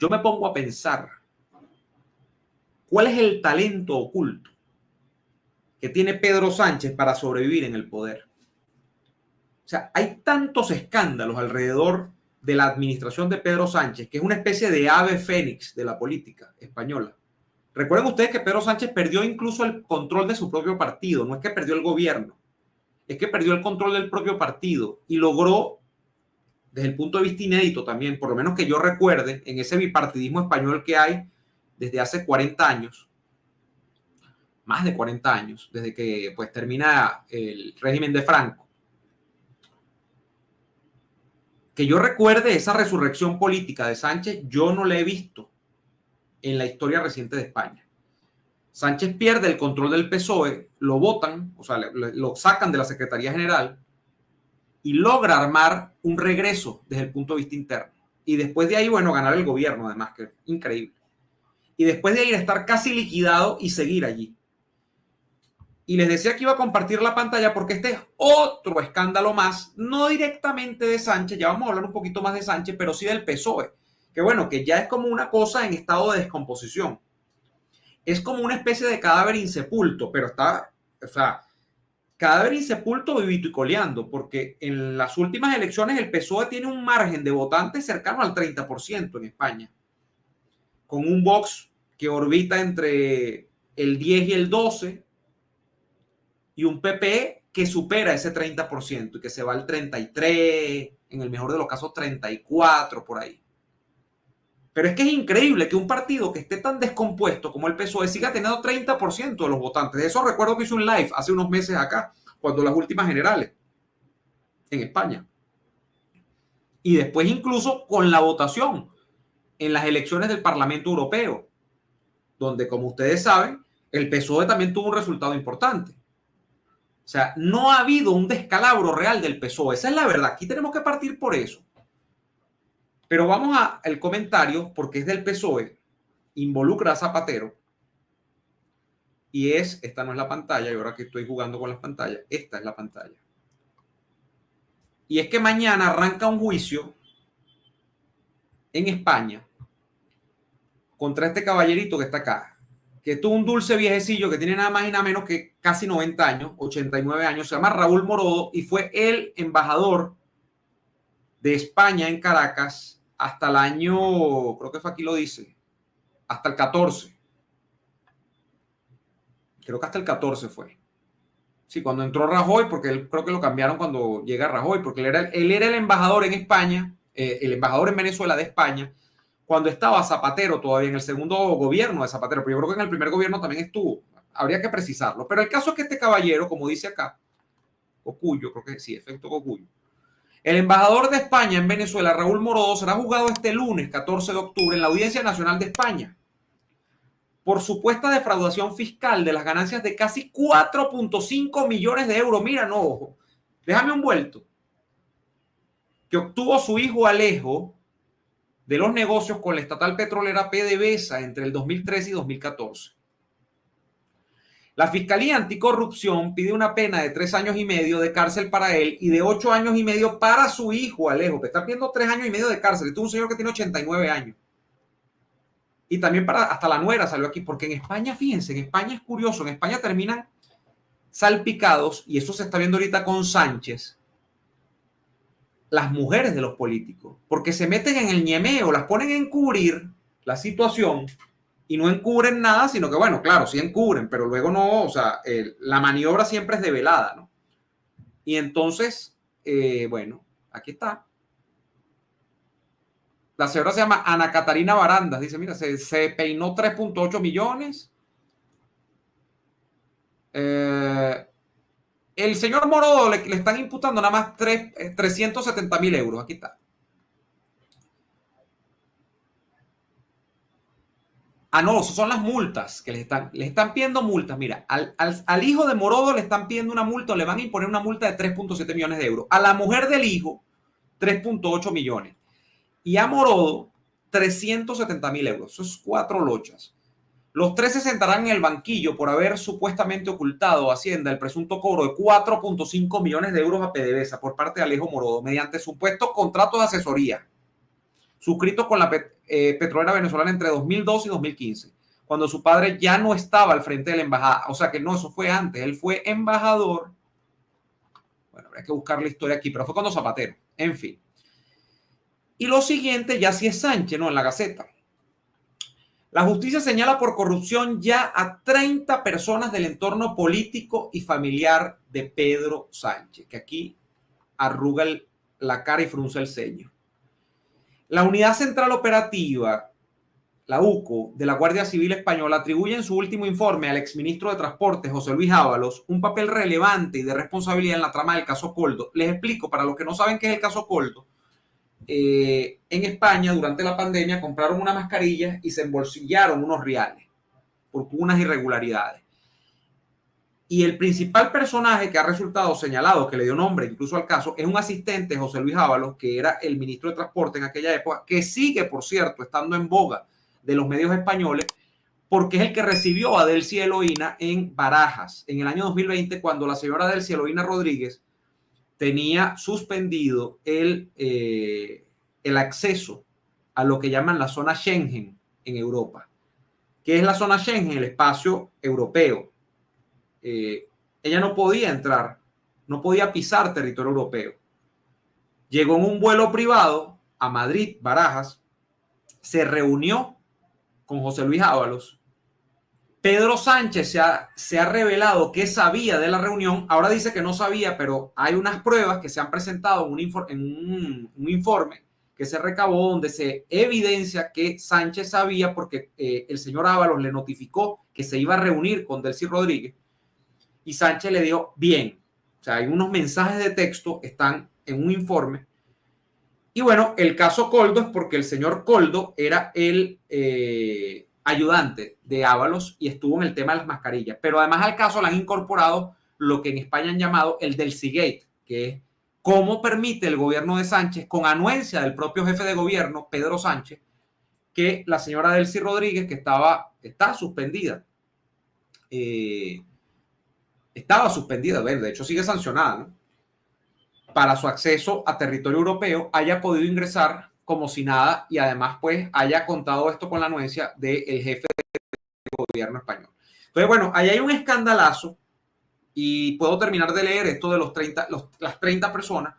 yo me pongo a pensar, ¿cuál es el talento oculto que tiene Pedro Sánchez para sobrevivir en el poder? O sea, hay tantos escándalos alrededor de la administración de Pedro Sánchez, que es una especie de ave fénix de la política española. Recuerden ustedes que Pedro Sánchez perdió incluso el control de su propio partido, no es que perdió el gobierno, es que perdió el control del propio partido y logró, desde el punto de vista inédito también, por lo menos que yo recuerde, en ese bipartidismo español que hay desde hace 40 años, más de 40 años, desde que pues termina el régimen de Franco, que yo recuerde esa resurrección política de Sánchez, yo no la he visto en la historia reciente de España. Sánchez pierde el control del PSOE, lo votan, o sea, lo sacan de la Secretaría General y logra armar un regreso desde el punto de vista interno. Y después de ahí, bueno, ganar el gobierno, además, que es increíble. Y después de ahí estar casi liquidado y seguir allí. Y les decía que iba a compartir la pantalla porque este es otro escándalo más, no directamente de Sánchez, ya vamos a hablar un poquito más de Sánchez, pero sí del PSOE, que bueno, que ya es como una cosa en estado de descomposición. Es como una especie de cadáver insepulto, pero está, o sea, cadáver insepulto vivito y coleando, porque en las últimas elecciones el PSOE tiene un margen de votantes cercano al 30% en España, con un Vox que orbita entre el 10 y el 12%, y un PP que supera ese 30% y que se va al 33%, en el mejor de los casos 34%, por ahí. Pero es que es increíble que un partido que esté tan descompuesto como el PSOE siga teniendo 30% de los votantes. De eso recuerdo que hice un live hace unos meses acá, cuando las últimas generales en España. Y después incluso con la votación en las elecciones del Parlamento Europeo, donde, como ustedes saben, el PSOE también tuvo un resultado importante. O sea, no ha habido un descalabro real del PSOE. Esa es la verdad. Aquí tenemos que partir por eso. Pero vamos al comentario, porque es del PSOE, involucra a Zapatero, y esta no es la pantalla, y ahora que estoy jugando con las pantallas, esta es la pantalla. Y es que mañana arranca un juicio en España contra este caballerito que está acá, que tuvo un dulce viejecillo que tiene nada más y nada menos que casi 90 años, 89 años, se llama Raúl Morodo y fue el embajador de España en Caracas hasta el año, creo que fue aquí lo dice, hasta el 14. Creo que hasta el 14 fue. Sí, cuando entró Rajoy, porque él creo que lo cambiaron cuando llega Rajoy, porque él era el embajador en España, el embajador en Venezuela de España, cuando estaba Zapatero todavía en el segundo gobierno de Zapatero, pero yo creo que en el primer gobierno también estuvo, habría que precisarlo. Pero el caso es que este caballero, como dice acá, Cocuyo, creo que sí, efecto Cocuyo, el embajador de España en Venezuela, Raúl Morodo, será juzgado este lunes, 14 de octubre, en la Audiencia Nacional de España, por supuesta defraudación fiscal de las ganancias de casi 4.5 millones de euros. Mira, no, ojo, déjame un vuelto, que obtuvo su hijo Alejo de los negocios con la estatal petrolera PDVSA entre el 2013 y 2014. La Fiscalía Anticorrupción pide una pena de 3 años y medio de cárcel para él y de 8 años y medio para su hijo Alejo, que está pidiendo 3 años y medio de cárcel. Este es un señor que tiene 89 años. Y también hasta la nuera salió aquí, porque en España, fíjense, en España es curioso, en España terminan salpicados, y eso se está viendo ahorita con Sánchez, las mujeres de los políticos, porque se meten en el ñemeo, las ponen a encubrir la situación y no encubren nada, sino que, bueno, claro, sí encubren, pero luego no, o sea, la maniobra siempre es develada, ¿no? Y entonces, bueno, aquí está. La señora se llama Ana Catarina Barandas, dice, mira, se peinó 3.8 millones. El señor Morodo le están imputando nada más 370.000 euros. Aquí está. Ah, no, son las multas que les están pidiendo multas. Mira, al hijo de Morodo le están pidiendo una multa, o le van a imponer una multa de 3.7 millones de euros. A la mujer del hijo, 3.8 millones. Y a Morodo, 370.000 euros. Eso es 4 lochas. Los 3 se sentarán en el banquillo por haber supuestamente ocultado a Hacienda el presunto cobro de 4.5 millones de euros a PDVSA por parte de Alejo Morodo mediante supuestos contratos de asesoría suscritos con la petrolera venezolana entre 2012 y 2015, cuando su padre ya no estaba al frente de la embajada. O sea que no, eso fue antes. Él fue embajador. Bueno, habría que buscar la historia aquí, pero fue cuando Zapatero. En fin. Y lo siguiente ya sí es Sánchez, ¿no? En la Gaceta. La justicia señala por corrupción ya a 30 personas del entorno político y familiar de Pedro Sánchez, que aquí arruga la cara y frunce el ceño. La Unidad Central Operativa, la UCO, de la Guardia Civil Española atribuye en su último informe al exministro de Transporte, José Luis Ábalos, un papel relevante y de responsabilidad en la trama del caso Coldo. Les explico, para los que no saben qué es el caso Coldo, en España durante la pandemia compraron unas mascarillas y se embolsillaron unos reales por unas irregularidades. Y el principal personaje que ha resultado señalado, que le dio nombre incluso al caso, es un asistente, José Luis Ábalos, que era el ministro de Transporte en aquella época, que sigue, por cierto, estando en boga de los medios españoles, porque es el que recibió a Delcy Eloína en Barajas en el año 2020, cuando la señora Delcy Eloína Rodríguez tenía suspendido el acceso a lo que llaman la zona Schengen en Europa. ¿Qué es la zona Schengen? El espacio europeo. Ella no podía entrar, no podía pisar territorio europeo. Llegó en un vuelo privado a Madrid, Barajas, se reunió con José Luis Ábalos. Pedro Sánchez se ha revelado que sabía de la reunión. Ahora dice que no sabía, pero hay unas pruebas que se han presentado en un informe que se recabó donde se evidencia que Sánchez sabía porque el señor Ábalos le notificó que se iba a reunir con Delcy Rodríguez y Sánchez le dio bien. O sea, hay unos mensajes de texto, están en un informe. Y bueno, el caso Coldo es porque el señor Coldo era el ayudante de Ábalos y estuvo en el tema de las mascarillas. Pero además al caso le han incorporado lo que en España han llamado el Delcygate, que es cómo permite el gobierno de Sánchez, con anuencia del propio jefe de gobierno, Pedro Sánchez, que la señora Delcy Rodríguez, que está suspendida, estaba suspendida, de hecho sigue sancionada, ¿no?, para su acceso a territorio europeo, haya podido ingresar como si nada y además pues haya contado esto con la anuencia del jefe del gobierno español. Entonces, bueno, ahí hay un escandalazo y puedo terminar de leer esto de las 30 personas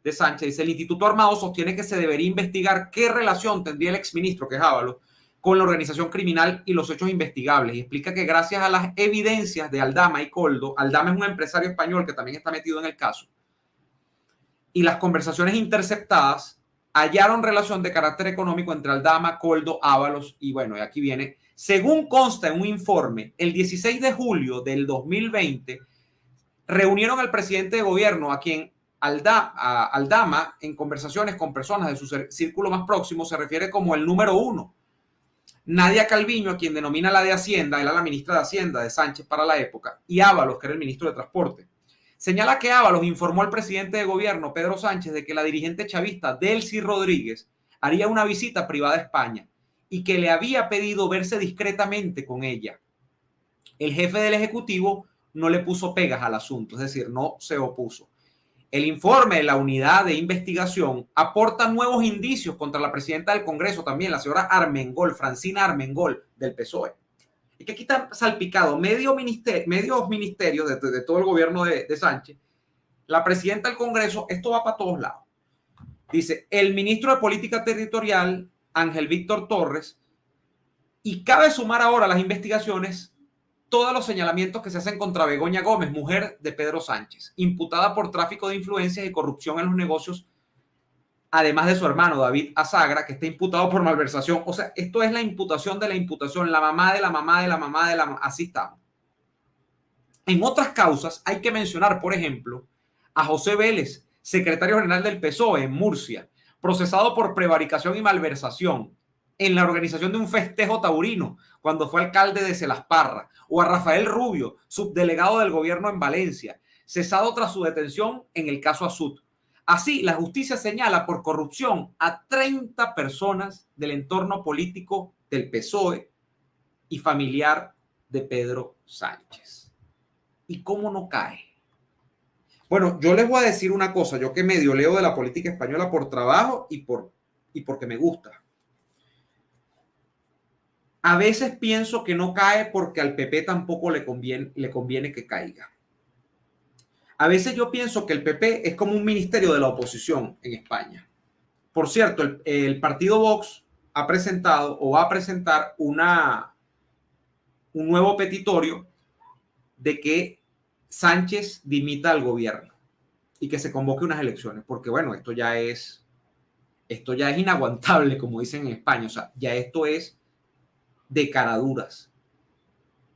de Sánchez. Dice: el Instituto Armado sostiene que se debería investigar qué relación tendría el exministro, que es Ábalos, con la organización criminal y los hechos investigables, y explica que gracias a las evidencias de Aldama y Coldo, Aldama es un empresario español que también está metido en el caso, y las conversaciones interceptadas, hallaron relación de carácter económico entre Aldama, Coldo, Ábalos y bueno, y aquí viene, según consta en un informe, el 16 de julio del 2020, reunieron al presidente de gobierno, a quien Aldama, en conversaciones con personas de su círculo más próximo, se refiere como el número uno. Nadia Calviño, a quien denomina la de Hacienda, era la ministra de Hacienda de Sánchez para la época, y Ábalos, que era el ministro de Transporte. Señala que Ábalos informó al presidente de gobierno, Pedro Sánchez, de que la dirigente chavista Delcy Rodríguez haría una visita privada a España y que le había pedido verse discretamente con ella. El jefe del Ejecutivo no le puso pegas al asunto, es decir, no se opuso. El informe de la unidad de investigación aporta nuevos indicios contra la presidenta del Congreso también, la señora Armengol, Francina Armengol, del PSOE. Es que aquí está salpicado medios ministerios de todo el gobierno de Sánchez, la presidenta del Congreso, esto va para todos lados. Dice, el ministro de Política Territorial, Ángel Víctor Torres, y cabe sumar ahora las investigaciones, todos los señalamientos que se hacen contra Begoña Gómez, mujer de Pedro Sánchez, imputada por tráfico de influencias y corrupción en los negocios, además de su hermano David Azagra, que está imputado por malversación. O sea, esto es la imputación de la imputación, la mamá de la mamá de la mamá de la mamá, así estamos. En otras causas hay que mencionar, por ejemplo, a José Vélez, secretario general del PSOE en Murcia, procesado por prevaricación y malversación en la organización de un festejo taurino cuando fue alcalde de Celasparra, o a Rafael Rubio, subdelegado del gobierno en Valencia, cesado tras su detención en el caso Azut. Así, la justicia señala por corrupción a 30 personas del entorno político del PSOE y familiar de Pedro Sánchez. ¿Y cómo no cae? Bueno, yo les voy a decir una cosa, yo que medio leo de la política española por trabajo y porque me gusta. A veces pienso que no cae porque al PP tampoco le conviene que caiga. A veces yo pienso que el PP es como un ministerio de la oposición en España. Por cierto, el partido Vox ha presentado o va a presentar un nuevo petitorio de que Sánchez dimita al gobierno y que se convoque unas elecciones, porque bueno, esto ya es inaguantable, como dicen en España, o sea, ya esto es de caraduras.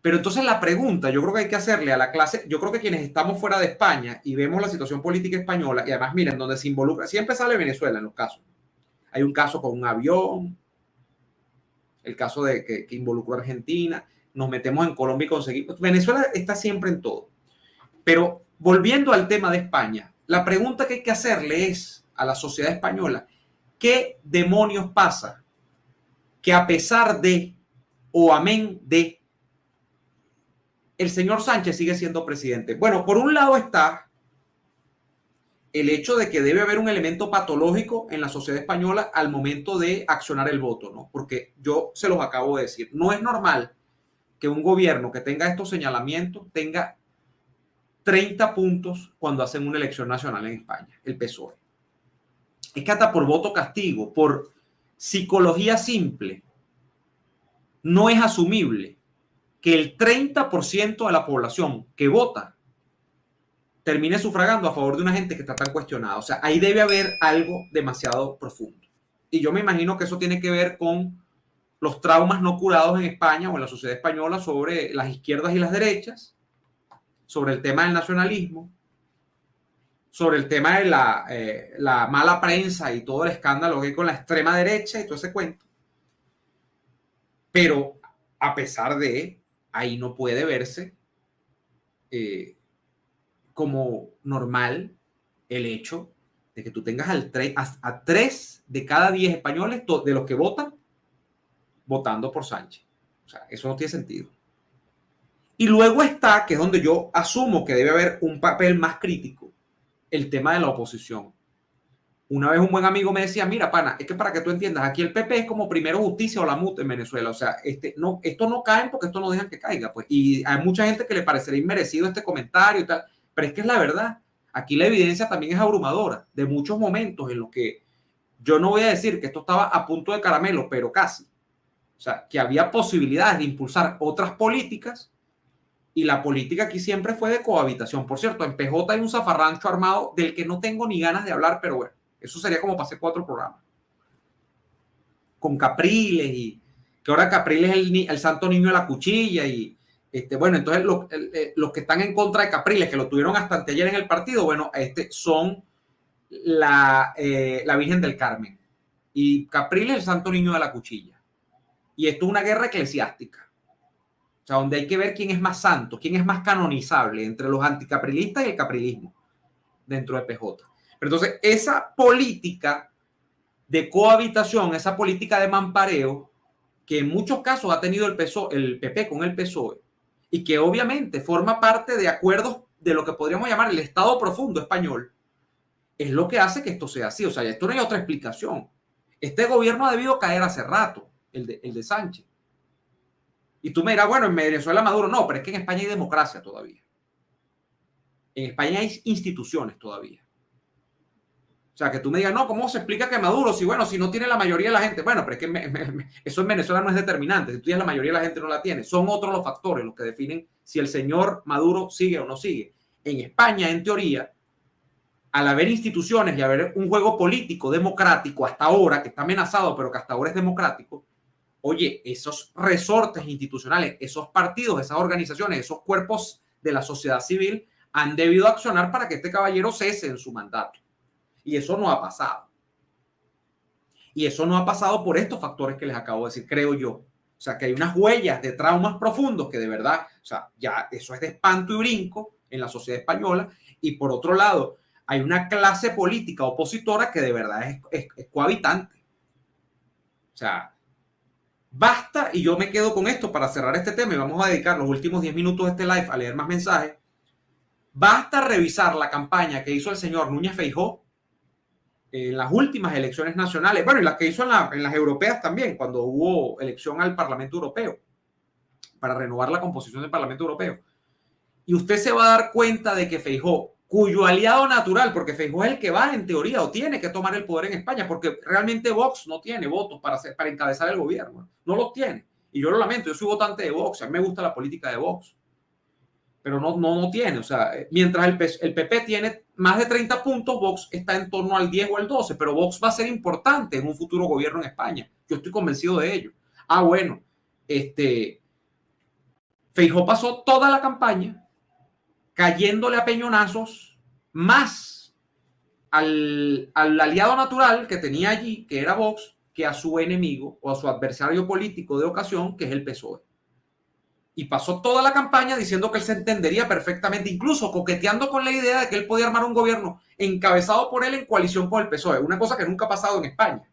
Pero entonces la pregunta, yo creo que hay que hacerle a la clase, yo creo que quienes estamos fuera de España y vemos la situación política española, y además miren, donde se involucra, siempre sale Venezuela en los casos. Hay un caso con un avión, el caso de que involucró a Argentina, nos metemos en Colombia y conseguimos. Venezuela está siempre en todo. Pero volviendo al tema de España, la pregunta que hay que hacerle es a la sociedad española, ¿qué demonios pasa que a pesar de o amén de el señor Sánchez sigue siendo presidente? Bueno, por un lado está el hecho de que debe haber un elemento patológico en la sociedad española al momento de accionar el voto, ¿no? Porque yo se los acabo de decir, no es normal que un gobierno que tenga estos señalamientos tenga 30 puntos cuando hacen una elección nacional en España, el PSOE. Es que hasta por voto castigo, por psicología simple, no es asumible que el 30% de la población que vota termine sufragando a favor de una gente que está tan cuestionada. O sea, ahí debe haber algo demasiado profundo. Y yo me imagino que eso tiene que ver con los traumas no curados en España o en la sociedad española sobre las izquierdas y las derechas, sobre el tema del nacionalismo, sobre el tema de la mala prensa y todo el escándalo que hay con la extrema derecha y todo ese cuento. Pero a pesar de, ahí no puede verse como normal el hecho de que tú tengas a 3 de cada 10 españoles de los que votan, votando por Sánchez. O sea, eso no tiene sentido. Y luego está, que es donde yo asumo que debe haber un papel más crítico, el tema de la oposición. Una vez un buen amigo me decía, mira, pana, es que para que tú entiendas, aquí el PP es como Primero Justicia o la MUT en Venezuela. O sea, esto no cae porque esto no dejan que caiga. Pues. Y hay mucha gente que le parecería inmerecido este comentario y tal, pero es que es la verdad. Aquí la evidencia también es abrumadora de muchos momentos en los que yo no voy a decir que esto estaba a punto de caramelo, pero casi. O sea, que había posibilidades de impulsar otras políticas y la política aquí siempre fue de cohabitación. Por cierto, en PJ hay un zafarrancho armado del que no tengo ni ganas de hablar, pero bueno, eso sería como para hacer 4 programas. Con Capriles y que ahora Capriles es el santo niño de la cuchilla y bueno, entonces los que están en contra de Capriles, que lo tuvieron hasta anteayer en el partido, bueno, son la Virgen del Carmen y Capriles el santo niño de la cuchilla. Y esto es una guerra eclesiástica. O sea, donde hay que ver quién es más santo, quién es más canonizable entre los anticaprilistas y el caprilismo dentro de PJ. Pero entonces, esa política de cohabitación, esa política de mampareo, que en muchos casos ha tenido el PP con el PSOE, y que obviamente forma parte de acuerdos de lo que podríamos llamar el Estado profundo español, es lo que hace que esto sea así. O sea, esto no hay otra explicación. Este gobierno ha debido caer hace rato, el de Sánchez. Y tú me dirás, bueno, en Venezuela Maduro, no, pero es que en España hay democracia todavía. En España hay instituciones todavía. O sea, que tú me digas, no, ¿cómo se explica que Maduro, si bueno, si no tiene la mayoría de la gente? Bueno, pero es que eso en Venezuela no es determinante. Si tú tienes la mayoría de la gente no la tiene. Son otros los factores los que definen si el señor Maduro sigue o no sigue. En España, en teoría, al haber instituciones y haber un juego político democrático hasta ahora, que está amenazado, pero que hasta ahora es democrático, oye, esos resortes institucionales, esos partidos, esas organizaciones, esos cuerpos de la sociedad civil han debido accionar para que este caballero cese en su mandato. Y eso no ha pasado. Y eso no ha pasado por estos factores que les acabo de decir, creo yo. O sea, que hay unas huellas de traumas profundos que de verdad, o sea, ya eso es de espanto y brinco en la sociedad española. Y por otro lado, hay una clase política opositora que de verdad es cohabitante. O sea, basta, y yo me quedo con esto para cerrar este tema y vamos a dedicar los últimos 10 minutos de este live a leer más mensajes. Basta revisar la campaña que hizo el señor Núñez Feijóo en las últimas elecciones nacionales, bueno, y las que hizo en las europeas también, cuando hubo elección al Parlamento Europeo, para renovar la composición del Parlamento Europeo. Y usted se va a dar cuenta de que Feijóo, cuyo aliado natural, porque Feijóo es el que va en teoría o tiene que tomar el poder en España, porque realmente Vox no tiene votos para encabezar el gobierno, no los tiene. Y yo lo lamento, yo soy votante de Vox, a mí me gusta la política de Vox, pero no tiene. O sea, mientras el PP tiene más de 30 puntos, Vox está en torno al 10 o al 12, pero Vox va a ser importante en un futuro gobierno en España. Yo estoy convencido de ello. Bueno, Feijóo pasó toda la campaña cayéndole a peñonazos más al aliado natural que tenía allí, que era Vox, que a su enemigo o a su adversario político de ocasión, que es el PSOE. Y pasó toda la campaña diciendo que él se entendería perfectamente, incluso coqueteando con la idea de que él podía armar un gobierno encabezado por él en coalición con el PSOE, una cosa que nunca ha pasado en España.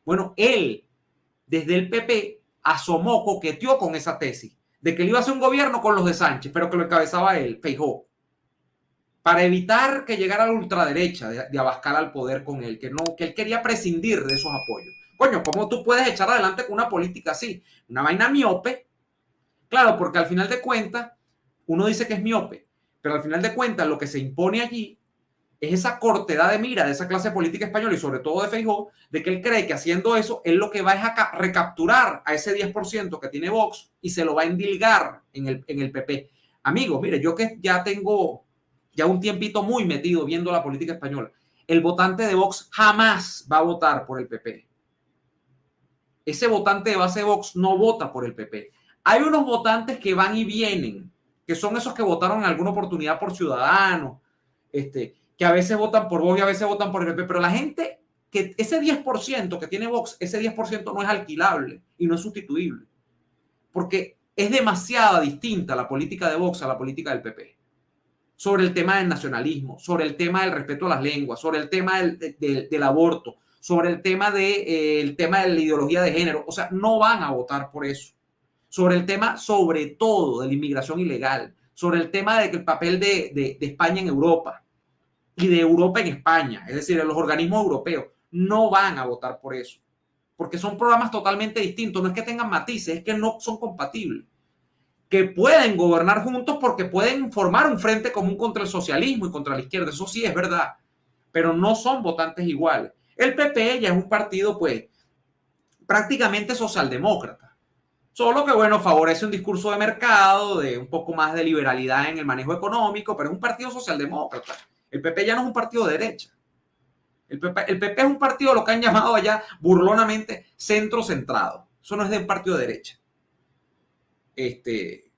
Bueno, él, desde el PP, asomó, coqueteó con esa tesis de que él iba a hacer un gobierno con los de Sánchez, pero que lo encabezaba él, Feijóo, para evitar que llegara a la ultraderecha de Abascal al poder con él, que él quería prescindir de esos apoyos. Coño, ¿cómo tú puedes echar adelante con una política así? Una vaina miope. Claro, porque al final de cuentas, uno dice que es miope, pero al final de cuentas lo que se impone allí es esa cortedad de mira de esa clase política española y sobre todo de Feijóo, de que él cree que haciendo eso, él lo que va es a recapturar a ese 10% que tiene Vox y se lo va a endilgar en el PP. Amigos, mire, yo que ya tengo un tiempito muy metido viendo la política española, el votante de Vox jamás va a votar por el PP. Ese votante de base de Vox no vota por el PP. Hay unos votantes que van y vienen, que son esos que votaron en alguna oportunidad por Ciudadanos, que a veces votan por Vox y a veces votan por el PP, pero la gente, que ese 10% que tiene Vox, ese 10% no es alquilable y no es sustituible, porque es demasiado distinta la política de Vox a la política del PP. Sobre el tema del nacionalismo, sobre el tema del respeto a las lenguas, sobre el tema del aborto, sobre el tema de la ideología de género. O sea, no van a votar por eso. Sobre el tema, sobre todo, de la inmigración ilegal, sobre el tema del papel de España en Europa y de Europa en España, es decir, de los organismos europeos, no van a votar por eso, porque son programas totalmente distintos. No es que tengan matices, es que no son compatibles. Que pueden gobernar juntos porque pueden formar un frente común contra el socialismo y contra la izquierda, eso sí es verdad, pero no son votantes iguales. El PP ya es un partido, pues, prácticamente socialdemócrata, solo que, bueno, favorece un discurso de mercado, de un poco más de liberalidad en el manejo económico, pero es un partido socialdemócrata. El PP ya no es un partido de derecha. El PP es un partido, lo que han llamado allá burlonamente, centro-centrado. Eso no es de un partido de derecha.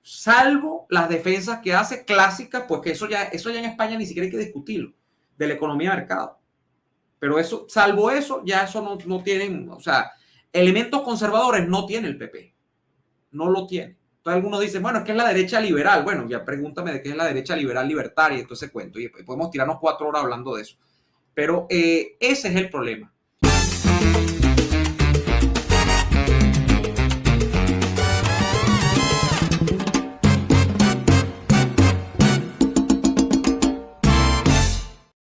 Salvo las defensas que hace clásicas, pues que eso ya en España ni siquiera hay que discutirlo, de la economía de mercado. Pero eso, salvo eso, ya eso no tienen, o sea, elementos conservadores no tiene el PP. No lo tiene. Entonces algunos dicen, bueno, es que es la derecha liberal. Bueno, ya pregúntame de qué es la derecha liberal libertaria, entonces cuento. Y podemos tirarnos 4 horas hablando de eso. Pero ese es el problema.